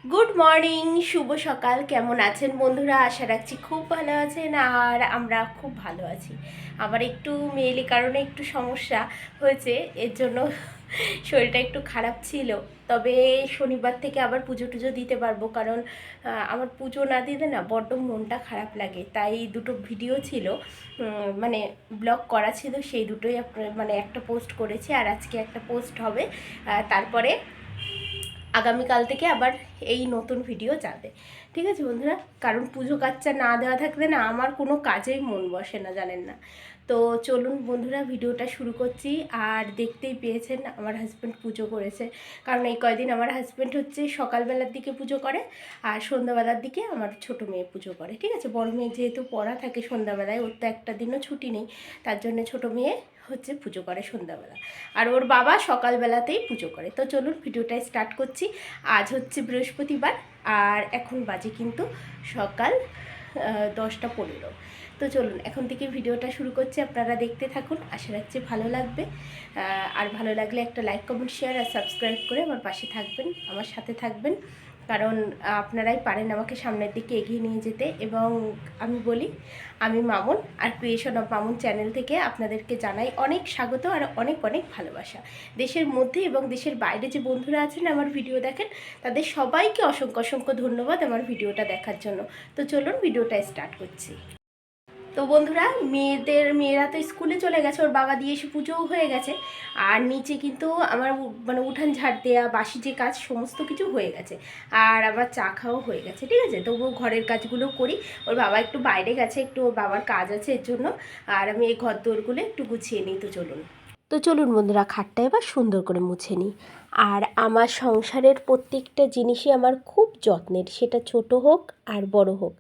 Good morning, শুভ সকাল। কেমন আছেন বন্ধুরা? আশা রাখছি খুব ভালো আছেন, আর আমরা খুব ভালো আছি। আমার একটু মেয়েলি কারণে একটু সমস্যা হয়েছে, এর জন্য শরীরটা একটু খারাপ ছিল। তবে শনিবার থেকে আবার পুজো টুজো দিতে পারবো, কারণ আমার পুজো না দিলে না বড্ড মনটা খারাপ লাগে। তাই দুটো ভিডিও ছিল, মানে ব্লগ করা ছিল, সেই দুটোই মানে একটা পোস্ট করেছি, আর আজকে একটা পোস্ট হবে। তারপরে আগামীকাল থেকে আবার এই নতুন ভিডিও যাবে। ঠিক আছে বন্ধুরা, কারণ পুজো কাচ্চা না দেওয়া থাকলে না আমার কোনো কাজেই মন বসে না, জানেন না। তো চলুন বন্ধুরা, ভিডিওটা শুরু করছি। আর দেখতেই পেয়েছেন আমার হাজব্যান্ড পুজো করেছে, কারণ এই কয়দিন আমার হাজব্যান্ড হচ্ছে সকালবেলার দিকে পুজো করে, আর সন্ধ্যাবেলার দিকে আমার ছোটো মেয়ে পুজো করে। ঠিক আছে, বড় মেয়ে যেহেতু পড়া থাকে সন্ধ্যাবেলায়, ওর তো একটা দিনও ছুটি নেই, তার জন্য ছোটো মেয়ে হচ্ছে পুজো করে সন্ধ্যাবেলা, আর ওর বাবা সকালবেলাতেই পুজো করে। তো চলুন ভিডিওটা স্টার্ট করছি। আজ হচ্ছে বৃহস্পতিবার, আর এখন বাজে কিন্তু সকাল 10টা 15। তো চলুন এখন থেকে ভিডিওটা শুরু করছি, আপনারা দেখতে থাকুন, আশা রাখছি ভালো লাগবে। আর ভালো লাগলে একটা লাইক, কমেন্ট, শেয়ার আর সাবস্ক্রাইব করে আমার পাশে থাকবেন, আমার সাথে থাকবেন, কারণ আপনারাই পারেন আমাকে সামনের দিকে এগিয়ে নিয়ে যেতে। এবং আমি বলি, আমি মামুন, আর ক্রিয়েশন অফ মামুন চ্যানেল থেকে আপনাদেরকে জানাই অনেক স্বাগত আর অনেক অনেক ভালোবাসা। দেশের মধ্যে এবং দেশের বাইরে যে বন্ধুরা আছেন আমার ভিডিও দেখেন, তাদের সবাইকে অসংখ্য অসংখ্য ধন্যবাদ আমার ভিডিওটা দেখার জন্য। তো চলুন ভিডিওটা স্টার্ট করছি। তো বন্ধুরা, মেয়েরা তো স্কুলে চলে গেছে, ওর বাবা দিয়ে এসে পুজোও হয়ে গেছে, আর নিচে কিন্তু আমার মানে উঠান ঝাড় দেওয়া, বাসি যে কাজ সমস্ত কিছু হয়ে গেছে, আর আমার চা খাওয়াও হয়ে গেছে। ঠিক আছে, তবুও ঘরের কাজগুলো করি। ওর বাবা একটু বাইরে গেছে, একটু ওর বাবার কাজ আছে এর জন্য, আর আমি এই ঘর দোরগুলো একটু গুছিয়ে নিই। তো চলুন বন্ধুরা, খাটটা এবার সুন্দর করে মুছে নিই। আর আমার সংসারের প্রত্যেকটা জিনিসই আমার খুব যত্নের, সেটা ছোট হোক আর বড় হোক,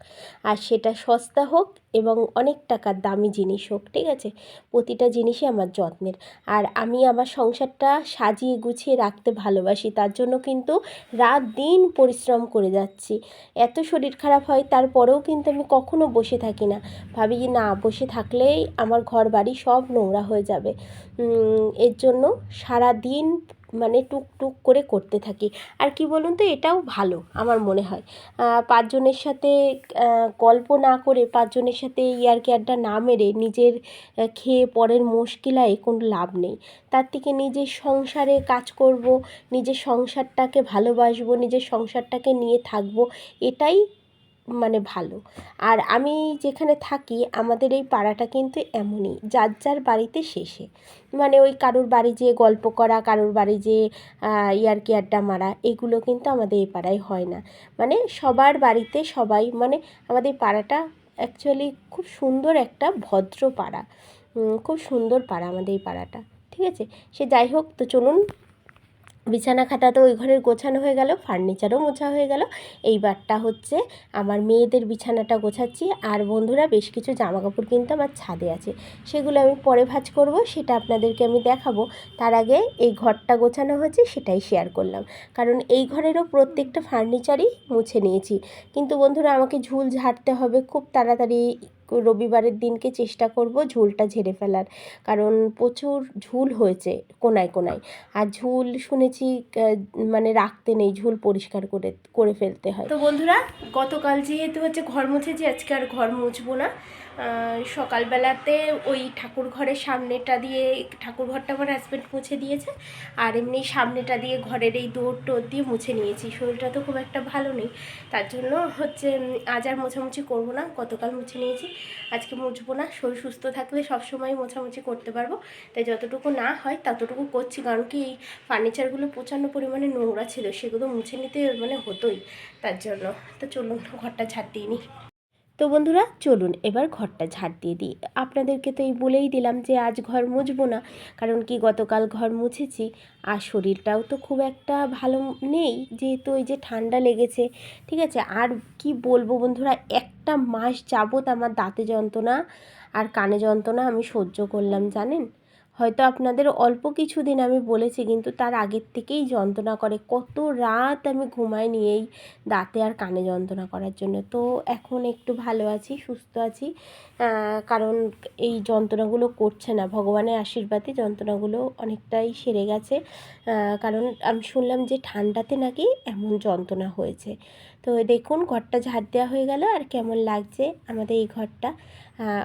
আর সেটা সস্তা হোক এবং অনেক টাকার দামি জিনিস হোক। ঠিক আছে, প্রতিটা জিনিসই আমার যত্নের। আর আমি আমার সংসারটা সাজিয়ে গুছিয়ে রাখতে ভালোবাসি, তার জন্য কিন্তু রাত দিন পরিশ্রম করে যাচ্ছি। এত শরীর খারাপ হয়, তারপরেও কিন্তু আমি কখনো বসে থাকি না। ভাবি যে না, বসে থাকলেই আমার ঘর বাড়ি সব নোংরা হয়ে যাবে। এর জন্য সারা দিন মানে টুকটুক করে করতে থাকি। আর কি বলুন তো, এটাও ভালো আমার মনে হয়। পাঁচজনের সাথে গল্প না করে, পাঁচজনের সাথে ইয়ার্কি আড্ডা না মেরে, নিজের খেয়ে পরের মুশকিলায় কোনো লাভ নেই। তার থেকে নিজের সংসারে কাজ করব, নিজের সংসারটাকে ভালোবাসবো, নিজের সংসারটাকে নিয়ে থাকবো, এটাই মানে ভালো। আর আমি যেখানে থাকি, আমাদের এই পাড়াটা কিন্তু এমনই, যার যার বাড়িতে শেষে, মানে ওই কারোর বাড়ি যেয়ে গল্প করা, কারোর বাড়ি যেয়ে ইয়ার্কি আড্ডা মারা, এগুলো কিন্তু আমাদের এই পাড়ায় হয় না। মানে সবার বাড়িতে সবাই, মানে আমাদের পাড়াটা অ্যাকচুয়ালি খুব সুন্দর একটা ভদ্র পাড়া, খুব সুন্দর পাড়া আমাদের এই পাড়াটা। ঠিক আছে, সে যাই হোক। তো চলুন, বিছানা খাটা তো ওই ঘরের গোছানো হয়ে গেল, ফার্নিচারও মোছা হয়ে গেল। এইবারটা হচ্ছে আমার মেয়েদের বিছানাটা গোছাচ্ছি। আর বন্ধুরা, বেশ কিছু জামাকাপড় কিন্তু আমার ছাদে আছে, সেগুলো আমি পরে ভাঁজ করব, সেটা আপনাদেরকে আমি দেখাবো। তার আগে এই ঘরটা গোছানো হয়েছে সেটাই শেয়ার করলাম, কারণ এই ঘরেরও প্রত্যেকটা ফার্নিচারই মুছে নিয়েছি। কিন্তু বন্ধুরা, আমাকে ঝুল ঝাড়তে হবে খুব তাড়াতাড়ি। রবিবারের দিনকে চেষ্টা করব ঝুলটা ঝেড়ে ফেলার, কারণ প্রচুর ঝুল হয়েছে কোনায় কোনায়। আর ঝুল শুনেছি মানে রাখতে নেই, ঝুল পরিষ্কার করে করে ফেলতে হয়। তো বন্ধুরা, গতকাল যেহেতু হচ্ছে ঘর মুছেছি, আজকে আর ঘর মুছবো না। সকালবেলাতে ওই ঠাকুর ঘরের সামনেটা দিয়ে, ঠাকুর ঘরটা আমার হাজব্যান্ড মুছে দিয়েছে, আর এমনি সামনেটা দিয়ে ঘরের এই দৌড় টোর দিয়ে মুছে নিয়েছি। শরীরটা তো খুব একটা ভালো নেই, তার জন্য হচ্ছে আজ আর মোছামুছি করবো না, গতকাল মুছে নিয়েছি, আজকে মুছবো না। শরীর সুস্থ থাকলে সবসময় মোছামুছি করতে পারবো, তাই যতটুকু না হয় ততটুকু করছি। কারণ কি, এই ফার্নিচারগুলো প্রচণ্ড পরিমাণে নোংরা ছিল, সেগুলো মুছে নিতে মানে হতোই, তার জন্য। তো চলুন ঘরটা ঝাড় দিয়ে নিই। তো বন্ধুরা, চলুন এবার ঘরটা ঝাড় দিয়ে দিই। আপনাদেরকে তো এই বলেই দিলাম যে আজ ঘর মুছবো না, কারণ কি গতকাল ঘর মুছেছি, আর শরীরটাও তো খুব একটা ভালো নেই, যেহেতু ওই যে ঠান্ডা লেগেছে। ঠিক আছে, আর কি বলবো বন্ধুরা, একটা মাস যাবত আমার দাঁতে যন্ত্রণা আর কানে যন্ত্রণা আমি সহ্য করলাম, জানেন। হয়তো আপনাদের অল্প কিছুদিন আমি বলেছি, কিন্তু তার আগের থেকেই যন্ত্রণা করে। কত রাত আমি ঘুমাইনি এই দাঁতে আর কানে যন্ত্রণা করার জন্য। তো এখন একটু ভালো আছি, সুস্থ আছি, কারণ এই যন্ত্রণাগুলো করছে না। ভগবানের আশীর্বাদে যন্ত্রণাগুলো অনেকটাই সেরে গেছে। কারণ আমি শুনলাম যে ঠান্ডাতে নাকি এমন যন্ত্রণা হয়েছে। তো দেখুন ঘরটা ঝাড় দেওয়া হয়ে গেল। আর কেমন লাগছে আমাদের এই ঘরটা,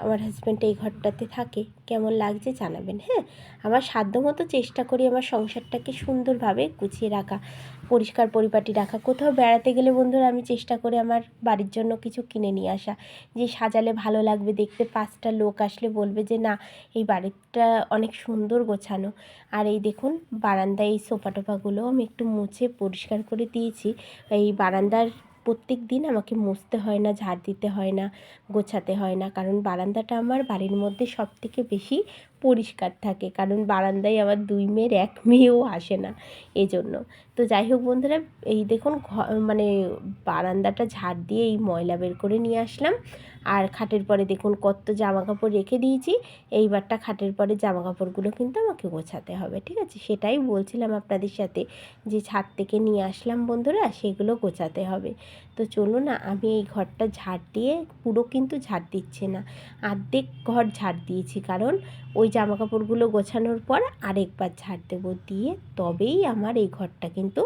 আমার হাজব্যান্ড এই ঘরটাতে থাকে, কেমন লাগছে জানাবেন। হ্যাঁ, আমার সাধ্যমতো চেষ্টা করি আমার সংসারটাকে সুন্দরভাবে গুছিয়ে রাখা, পরিষ্কার পরিপাটি রাখা। কোথাও বেড়াতে গেলে বন্ধুরা আমি চেষ্টা করি আমার বাড়ির জন্য কিছু কিনে নিয়ে আসা, যে সাজালে ভালো লাগবে দেখতে, 5টা লোক আসলে বলবে যে না এই বাড়িটা অনেক সুন্দর গোছানো। আর এই দেখুন বারান্দায় এই সোফা টোফাগুলো আমি একটু মুছে পরিষ্কার করে দিয়েছি। এই বারান্দার প্রত্যেক দিন আমাকে মুছতে হয় না, ঝাড় দিতে হয় না, গোছাতে হয় না, কারণ বারান্দাটা আমার বাড়ির মধ্যে সবথেকে বেশি পরিষ্কার থাকে। কারণ বারান্দায় আমার 2 মেয়ের 1 মেয়েও আসে না, এজন্য। তো যাই হোক বন্ধুরা, এই দেখুন মানে বারান্দাটা ঝাড় দিয়ে এই ময়লা বের করে নিয়ে আসলাম। আর খাটের পরে দেখুন কত জামা কাপড় রেখে দিয়েছি। এইবারটা খাটের পরে জামা কাপড়গুলো কিন্তু আমাকে গোছাতে হবে, ঠিক আছে? সেটাই বলছিলাম আপনাদের সাথে, যে ছাদ থেকে নিয়ে আসলাম বন্ধুরা, সেগুলো গোছাতে হবে। তো চলুন না, আমি এই ঘরটা ঝাড় দিয়ে, পুরো কিন্তু ঝাড় দিচ্ছি না, অর্ধেক ঘর ঝাড় দিয়েছি, কারণ ওই জামা কাপড়গুলো গোছানোর পর আরেকবার ঝাড় দেবো, দিয়ে তবেই আমার এই ঘরটা কিন্তু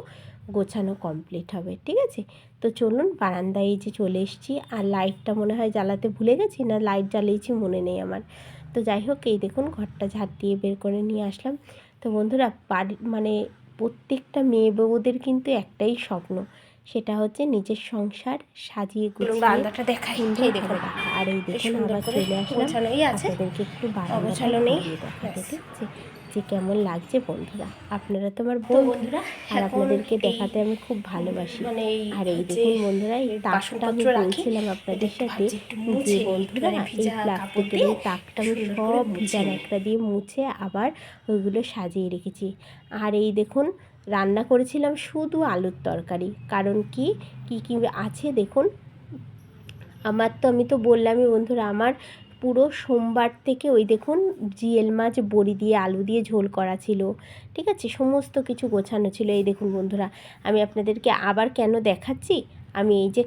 গোছানো কমপ্লিট হবে, ঠিক আছে? তো চলুন বারান্দায় এই যে চলে এসেছি। আর লাইটটা মনে হয় জ্বালাতে ভুলে গেছি, না লাইট জ্বালিয়েছি মনে নেই আমার। তো যাই হোক, এই দেখুন ঘরটা ঝাড় দিয়ে বের করে নিয়ে আসলাম। তো বন্ধুরা, বাড়ি মানে প্রত্যেকটা মেয়ে বউদের কিন্তু একটাই স্বপ্ন, সেটা হচ্ছে নিজের সংসার সাজিয়ে গুছিয়ে বারান্দাটা দেখাই, এই দেখুন। আর এই দেখুন আবার চলে আসলাম আপনাদেরকে একটু বারান্দাটা ঘুরিয়ে দেখাতে, ঠিক আছে? যে কেমন লাগছে বন্ধুরা, আপনারা তো আমার বন্ধুরা, আর আপনাদেরকে দেখাতে আমি খুব ভালোবাসি। আর এই দেখুন বন্ধুরা, এই তাকটা আমি বলছিলাম আপনাদের সাথে যে বন্ধুরা, এই প্লাস্টিকের এই তাকটা আমি সব ভিজা ন্যাকড়া দিয়ে মুছে আবার ওইগুলো সাজিয়ে রেখেছি। আর এই দেখুন রান্না করেছিলাম শুধু আলুর তরকারি, কারণ কি কি আছে দেখুন। আমি তো বললামই বন্ধুরা, আমার পুরো সোমবার থেকে ওই দেখুন জিএল মাছ বড়ি দিয়ে আলু দিয়ে ঝোল করা ছিল, ঠিক আছে? সমস্ত কিছু গোছানো ছিল। এই দেখুন বন্ধুরা, আমি আপনাদেরকে আবার কেন দেখাচ্ছি, আমি এই যে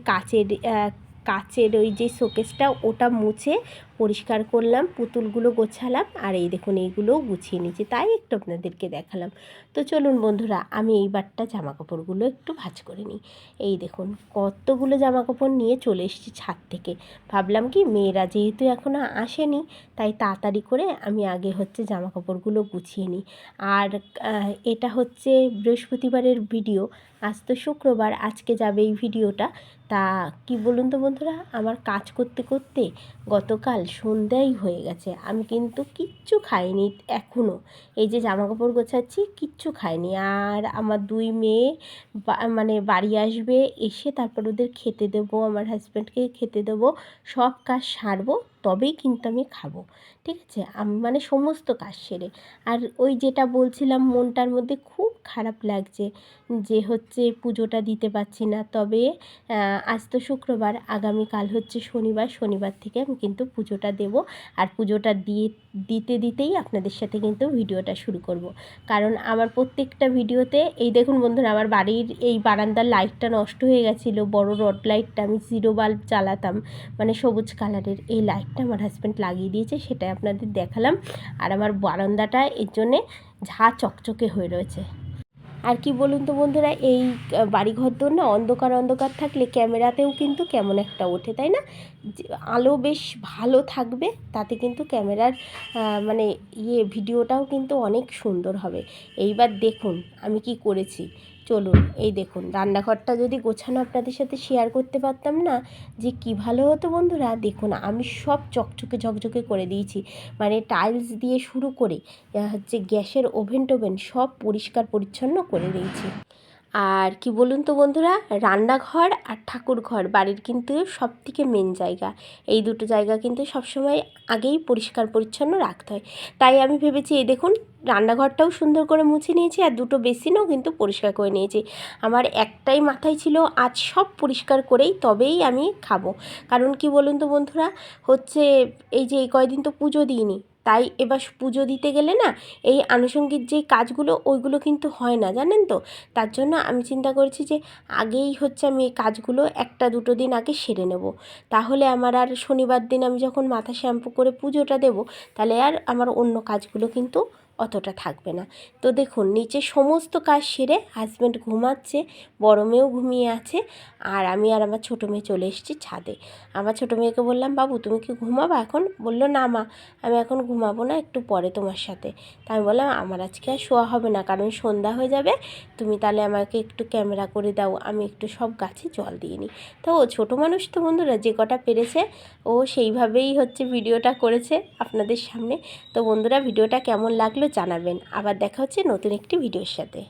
কাচের ওই যে শোকেসটা, ওটা মুছে পরিষ্কার করলাম, পুতুলগুলো গোছালাম, আর এই দেখুন এইগুলোও গুছিয়ে নিয়েছি, তাই একটু আপনাদেরকে দেখালাম। তো চলুন বন্ধুরা, আমি এইবারটা জামা কাপড়গুলো একটু ভাঁজ করে নিই। এই দেখুন কতগুলো জামা কাপড় নিয়ে চলে এসেছি ছাদ থেকে। ভাবলাম কি মেয়েরা যেহেতু এখনও আসেনি, তাই তাড়াতাড়ি করে আমি আগে হচ্ছে জামা কাপড়গুলো গুছিয়ে নিই। আর এটা হচ্ছে বৃহস্পতিবারের ভিডিও, আজ তো শুক্রবার, আজকে যাবে এই ভিডিওটা। তা কি বলুন তো বন্ধুরা, আমার কাজ করতে করতে গতকাল সন্ধ্যাই হয়ে গেছে, আমি কিন্তু কিচ্ছু খাইনি এখনও। এই যে জামা কাপড় গোছাচ্ছি, কিচ্ছু খাইনি। আর আমার 2 মেয়ে মানে বাড়ি আসবে, এসে তারপর ওদের খেতে দেবো, আমার হাজব্যান্ডকে খেতে দেবো, সব কাজ সারবো, তবেই কিন্তু আমি খাবো, ঠিক আছে? আমি মানে সমস্ত কাজ সেরে। আর ওই যেটা বলছিলাম, মনটার মধ্যে খুব খারাপ লাগছে যে হচ্ছে পুজোটা দিতে পারছি না। তবে আজ তো শুক্রবার, আগামীকাল হচ্ছে শনিবার, শনিবার থেকে আমি কিন্তু পুজোটা দেব। আর পুজোটা দিতেই আপনাদের সাথে কিন্তু ভিডিওটা শুরু করব। কারণ আমার প্রত্যেকটা ভিডিওতে, এই দেখুন বন্ধুরা, আমার বাড়ির এই বারান্দার লাইটটা নষ্ট হয়ে গেছিলো, বড় রড লাইটটা, আমি 0 বাল্ব জ্বালাতাম, মানে সবুজ কালারের এই লাইটটা আমার হাজব্যান্ড লাগিয়ে দিয়েছে, সেটাই আপনাদের দেখালাম। আর আমার বারান্দাটা এর জন্যে ঝাঁ চকচকে হয়ে রয়েছে। আর কি বলুন তো বন্ধুরা, এই বাড়িঘর দোর না অন্ধকার অন্ধকার থাকলে ক্যামেরাতেও কিন্তু কেমন একটা ওঠে, তাই না? আলো বেশ ভালো থাকবে, তাতে কিন্তু ক্যামেরার মানে ভিডিওটাও কিন্তু অনেক সুন্দর হবে। এইবার দেখুন আমি কি করেছি, চলুন। এই দেখুন রান্নাঘরটা যদি গোছানো আপনাদের সাথে শেয়ার করতে পারতাম না, যে কি ভালো হতো বন্ধুরা। দেখুন আমি সব চকচকে ঝকঝকে করে দিয়েছি, মানে টাইলস দিয়ে শুরু করে হচ্ছে গ্যাসের ওভেন টোভেন সব পরিষ্কার পরিচ্ছন্ন করে দিয়েছি। আর কি বলুন তো বন্ধুরা, রান্নাঘর আর ঠাকুর ঘর বাড়ির কিন্তু সবথেকে মেন জায়গা, এই দুটো জায়গা কিন্তু সবসময় আগেই পরিষ্কার পরিচ্ছন্ন রাখতে হয়। তাই আমি ভেবেছি, এই দেখুন রান্নাঘরটাও সুন্দর করে মুছে নিয়েছি, আর 2টো বেসিনও কিন্তু পরিষ্কার করে নিয়েছি। আমার একটাই মাথায় ছিল, আজ সব পরিষ্কার করেই তবেই আমি খাবো। কারণ কি বলুন তো বন্ধুরা, হচ্ছে এই যে এই কয়দিন তো পুজো দিইনি, তাই এবার পুজো দিতে গেলে না এই আনুষঙ্গিক যেই কাজগুলো ওইগুলো কিন্তু হয় না, জানেন তো। তার জন্য আমি চিন্তা করছি যে আগেই হচ্ছে আমি এই কাজগুলো 1-2 দিন আগে সেরে নেব। তাহলে আমার আর শনিবার দিন আমি যখন মাথা শ্যাম্পু করে পুজোটা দেব, তাহলে আর আমার অন্য কাজগুলো কিন্তু অতটা থাকবে না। তো দেখুন নিচে সমস্ত কাজ সেরে হাজব্যান্ড ঘুমাচ্ছে, বড় মেয়েও ঘুমিয়ে আছে, আর আমি আর আমার ছোটো মেয়ে চলে এসেছি ছাদে। আমার ছোটো মেয়েকে বললাম, বাবু তুমি কি ঘুমাবা এখন? বললো, না মা, আমি এখন ঘুমাবো না, একটু পরে তোমার সাথে। তাই আমি বললাম, আমার আজকে আর শোয়া হবে না, কারণ সন্ধ্যা হয়ে যাবে, তুমি তাহলে আমাকে একটু ক্যামেরা করে দাও, আমি একটু সব গাছে জল দিয়ে নিই। তো ও ছোটো মানুষ তো বন্ধুরা, যে কটা পেরেছে ও সেইভাবেই হচ্ছে ভিডিওটা করেছে আপনাদের সামনে। তো বন্ধুরা, ভিডিওটা কেমন লাগলো জানাবেন। আবার দেখা হচ্ছে নতুন একটি ভিডিওর সাথে।